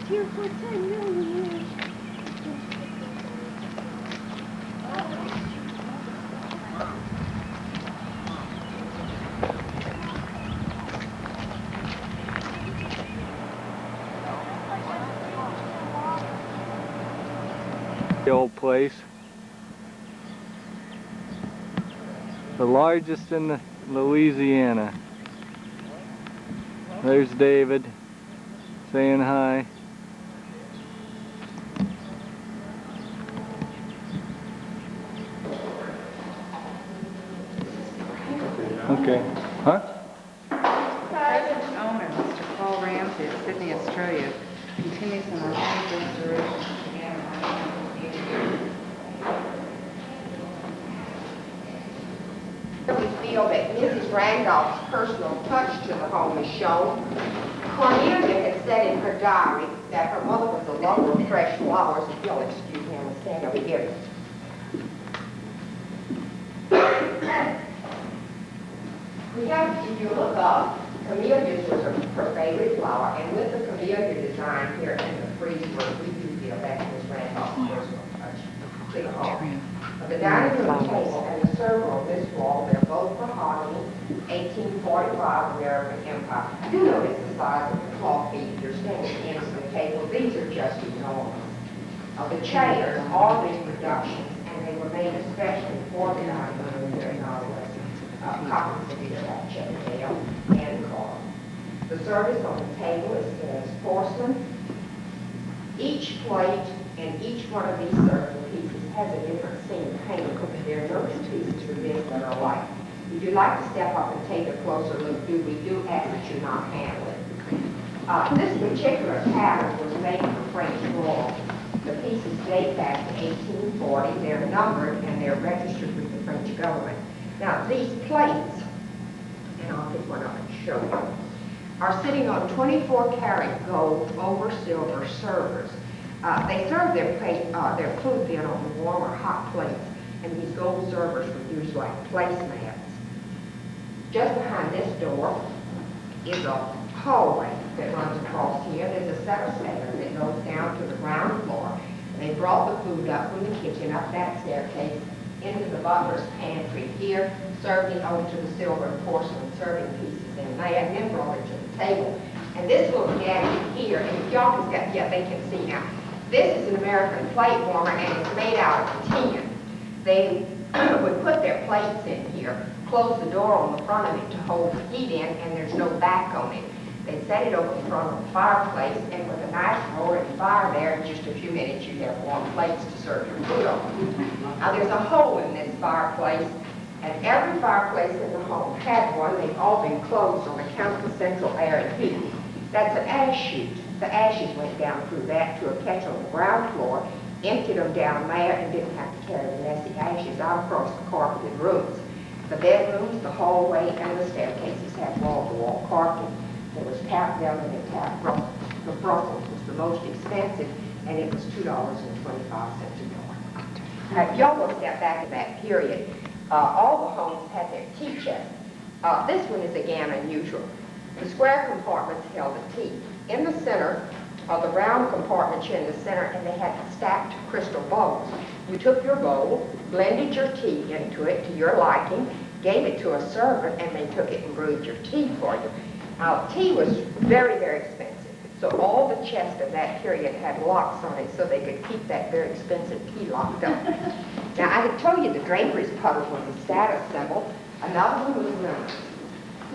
lived here for 10 million years. The old place, the largest in Louisiana. There's David saying hi. Okay. Huh? Present owner, Mr. Paul Ramsey of Sydney, Australia, continues in our restoration. We feel that Mrs. Randolph's personal touch to the home is shown. Cornelia had said in her diary that her mother was a lover of fresh flowers. If you'll excuse me, I'm going to stand over here. We have, if you look up, camellias was her favorite flower, and with the camellia design here in the frieze work, we do feel that Mrs. Randolph's personal touch to the home. The dining room table and the server on this wall, they're both mahogany, 1845 American Empire. You notice the size of the cloth feet you're standing against the table. These are just enormous. The chairs are reproductions, and they were made especially for the dining room. They're not copies of each that Chippendale and Carr. The service on the table is cast porcelain. Each plate and each one of these serving pieces has a different scene painted. There are no two pieces of this that are alike. If you'd like to step up and take a closer look, we do ask that you not handle it. This particular pattern was made for French royals. The pieces date back to 1840. They're numbered and they're registered with the French government. Now, these plates, and I'll pick one up and show you, are sitting on 24-karat gold over silver servers. They serve their food then on warm or hot plates, and these gold servers were used like placemats. Just behind this door is a hallway that runs across here. There's a set of stairs that goes down to the ground floor. They brought the food up from the kitchen, up that staircase, into the butler's pantry here, served it over to the silver and porcelain serving pieces in there, and then brought it to the table. And this little gadget here, and if y'all can get, yeah, they can see now. This is an American plate warmer, and it's made out of tin. They would put their plates in here, close the door on the front of it to hold the heat in, and there's no back on it. They'd set it over in front of the fireplace, and with a nice roaring fire there, in just a few minutes you'd have warm plates to serve your food on. Now there's a hole in this fireplace, and every fireplace in the home had one. They've all been closed on account of the central air and heat. That's an ash chute. The ashes went down through that to a catch on the ground floor, emptied them down there, and didn't have to carry the messy ashes out across the carpeted rooms. The bedrooms, the hallway, and the staircases had wall-to-wall carpeting. There was tap velvet and tap Brussels. The Brussels was the most expensive, and it was $2.25 a yard. Y'all will step back in that period. All the homes had their tea chests. This one is again unusual. The square compartments held the tea. In the center, the round compartments in the center, and they had stacked crystal bowls. You took your bowl, blended your tea into it to your liking, gave it to a servant, and they took it and brewed your tea for you. Now, tea was very, very expensive, so all the chests of that period had locks on it so they could keep that very expensive tea locked up. Now, I had told you the draperies puddle was a status symbol. Another one was lemons.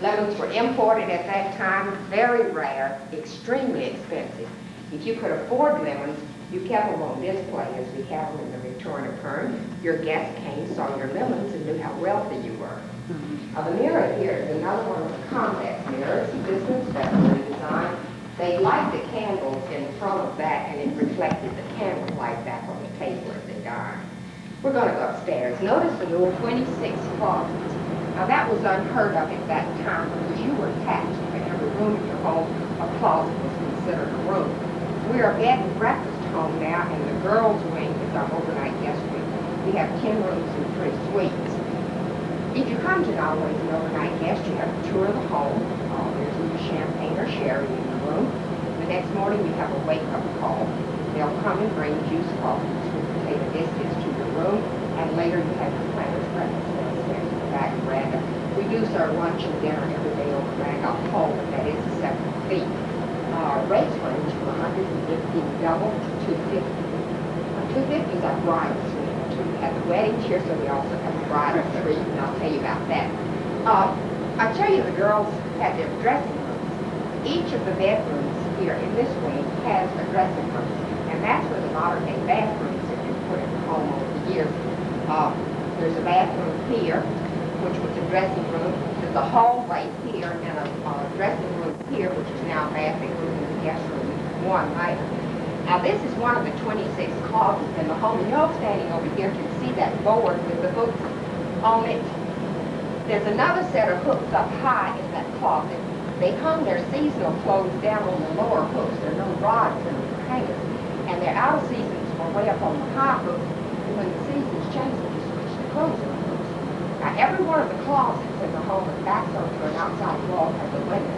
Lemons were imported at that time, very rare, extremely expensive. If you could afford lemons, you kept them on display as we have them in the return of Kern. Your guests came, saw your lemons, and knew how wealthy you were. The mirror here is another one of the convex mirrors. This one's better design. They light the candles in front of that, and it reflected the candle light back on the table as they dined. We're going to go upstairs. Notice the little 26 closets. Now that was unheard of at that time because you were attached to every room in your home. A closet was considered a room. We are a bed and breakfast home now, and the girls' wing is our overnight guest wing. We have 10 rooms and 3 suites. If you come to Nottoway as an overnight guest, you have a tour of the home. There's either champagne or sherry in the room. The next morning you have a wake-up call. They'll come and bring juice coffee with potato biscuits to your room, and later you have your planter's breakfast downstairs in the back veranda. We do serve lunch and dinner every day over Randolph Hall, but that is a separate fee. Rates range from $150 double to $250. $250 is our bridal suite. We have the wedding here, so we also have a bridal suite, and I'll tell you about that. I tell you, the girls have their dressing rooms. Each of the bedrooms here in this wing has a dressing room, and that's where the modern day bathrooms have been put in the home over the years. There's a bathroom here, which was a dressing room. There's a hallway here and a dressing room here, which is now a bath, including the guest room, one later. Now this is one of the 26 closets in the home, and you're standing over here can see that board with the hooks on it. There's another set of hooks up high in that closet. They hung their seasonal clothes down on the lower hooks. There are no rods in the hangers. And their outer seasons were way up on the high hooks. And when the seasons change, they just switch the clothes on the hooks. Now every one of the closets in the home with backs onto an outside wall has a window.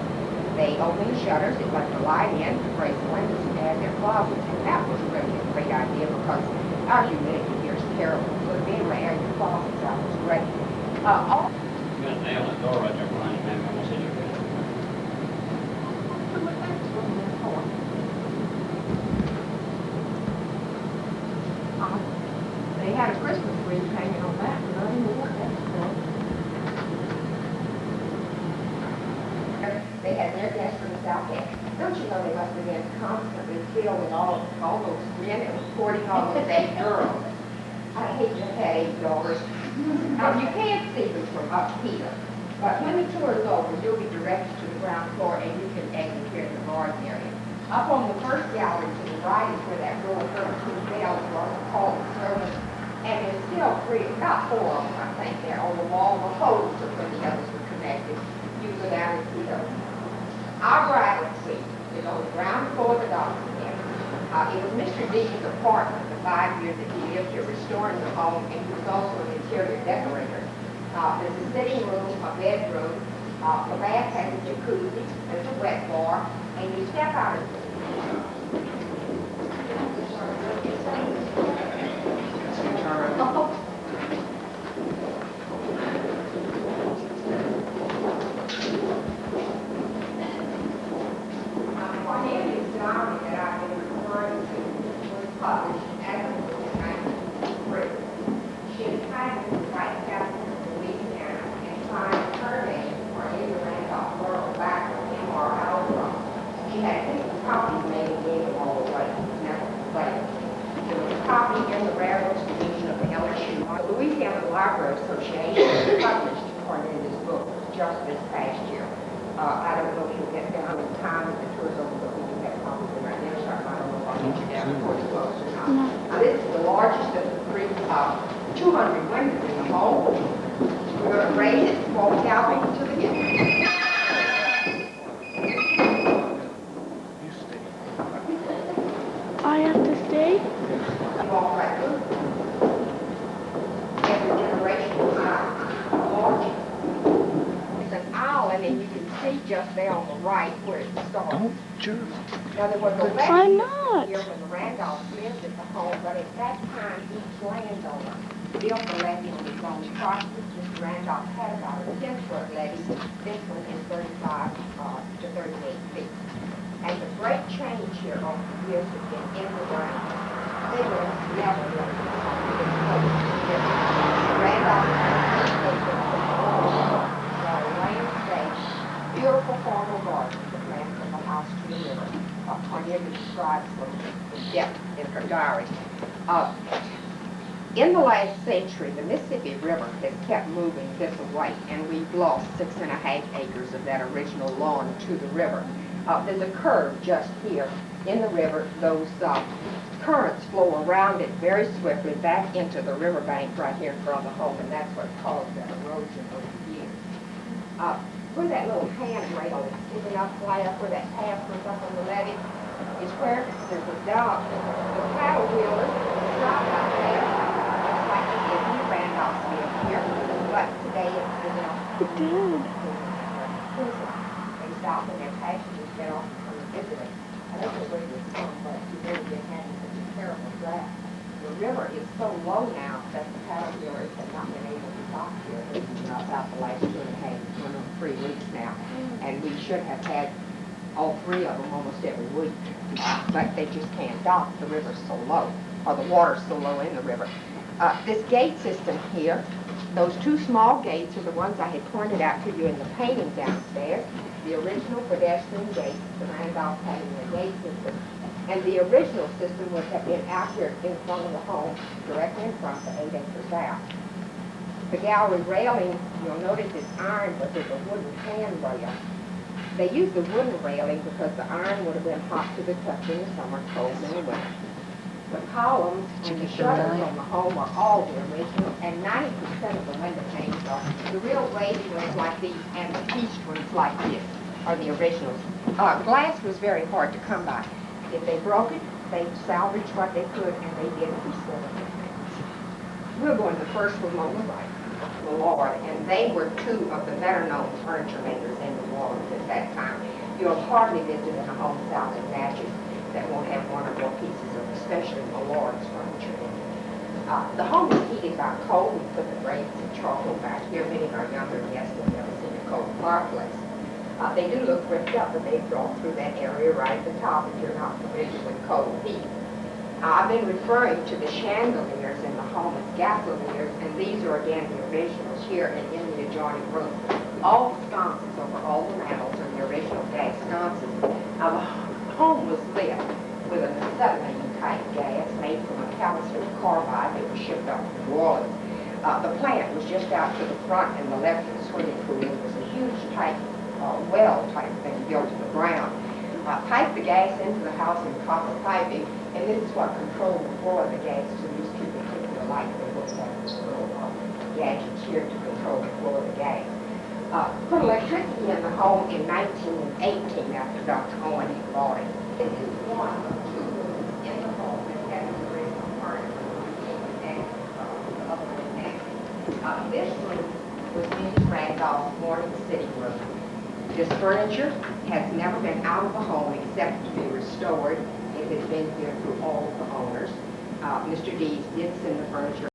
They open the shutters, they let the light in, raise the windows, and add their closets. And that was really a great idea because our humidity here is terrible. So being able to air your closets out was great. You got a nail in the door right there behind you, man. I'm gonna see you. They had a Christmas wreath hanging on that, and I didn't know what that was for. They had their guest rooms out there. Don't you know they must have been constantly filled with all those men and courting all those 8 girls. I hate to have 8 daughters. You can't see them from up here, but when the tour is over, you'll be directed to the ground floor and you can exit here in the garden area. Up on the first gallery to the right is where that row of 13 bells were called the servants, and there's still 3, about 4 of them, I think, there on the wall. The holes of where the others were connected. You go down and see those. Our bridal suite is on the ground floor of the doctor's den. It was Mr. Deacon's apartment the 5 years that he lived here restoring the home, and he was also an interior decorator. There's a sitting room, a bedroom, the bath has a jacuzzi, there's a wet bar, and you step out of She is tied to the White House in Louisiana and signed her name for any Randolph World back with him or Alpha. She had 50 copies made and gave them all away. Never played. There was a copy in the rare books division of the LSU. The Louisiana Library Association published Cornelia's book just this past year. I don't know if you'll get down in time if the tour's over, but we do have copies in our next time. I don't know if I'll get you down before it's closed or not. Now, this is the largest of the 200 windows in the home. We're going to raise it and walk out into the kitchen. I have to stay? You walk right through. Every generation is large. It's an aisle, and then you can see just there on the right where it starts. Don't jerk. Now, there was a I'm lady not. here when the Randolphs lived at the home, but at that time, each landowner built the levee on his own property. Mr. Randolph had about a 10-foot levee. This one is 35 to 38 feet. And the great change here over the years has been in the ground. They were never really Randolph landscape, beautiful formal gardens that ran from the house to the river. Cornelia describes the depth in her diary. In the last century, the Mississippi River has kept moving this way, and we've lost 6.5 acres of that original lawn to the river. There's a curve just here in the river. Those currents flow around it very swiftly back into the riverbank right here in front of the home, and that's what caused that erosion over the years. Where that little handrail is sticking up way up where that path goes up on the levee is where there's a dock. The paddle wheelers drive out there, just like they did when the Randolphs lived here, but today it's They stop and their passengers get off from the visiting. And they river is so low now that the paddle dealers have not been able to dock here. This is about the last 3 weeks now. And we should have had all 3 of them almost every week. But they just can't dock. The river's so low, or the water's so low in the river. This gate system here, those 2 small gates are the ones I had pointed out to you in the painting downstairs. The original pedestrian gate, the Randolph painting gate system. And the original system would have been out here in front of the home, directly in front of 8 acres out. The gallery railing, you'll notice it's iron, but there's a wooden handrail. They used the wooden railing because the iron would have been hot to the touch in the summer, cold in the winter. The columns and the shutters on the home are all the original, and 90% of the window panes are. The real wavy ones like these and the pieced ones like this are the originals. Glass was very hard to come by. If they broke it, they salvaged what they could, and they did piece them up. We're going to the first room on the right, the Lord, and they were 2 of the better-known furniture makers in New Orleans at that time. You'll hardly visit in a home south of Natchez that won't have 1 or more pieces of especially Lord's furniture in it. The home is heated by coal. We put the grates and charcoal back here. Many of our younger guests have never seen a coal fireplace. They do look bricked up, but they've drawn through that area right at the top if you're not familiar with coal heat. I've been referring to the chandeliers in the home as gasoliers, and these are again the originals here and in the adjoining room. All the sconces over all the mantels are the original gas sconces. Now the home was lit with an acetylene-type gas made from a canister carbide that was shipped off to New Orleans. The plant was just out to the front and the left of the swimming pool. It was a huge type well-type thing built to the ground. Pipe the gas into the house in copper piping, and this is what controlled the flow of the gas to these 2 particular lights that look like this little gadgets here to control the flow of the gas. Put electricity in the home in 1918 after Dr. Owen had bought it. This is one of 2 rooms in the home that has the original furniture and the other than that. This room was Mrs. Randolph's morning sitting room. This furniture has never been out of the home except to be restored. It has been here through all of the owners. Mr. Dees did send the furniture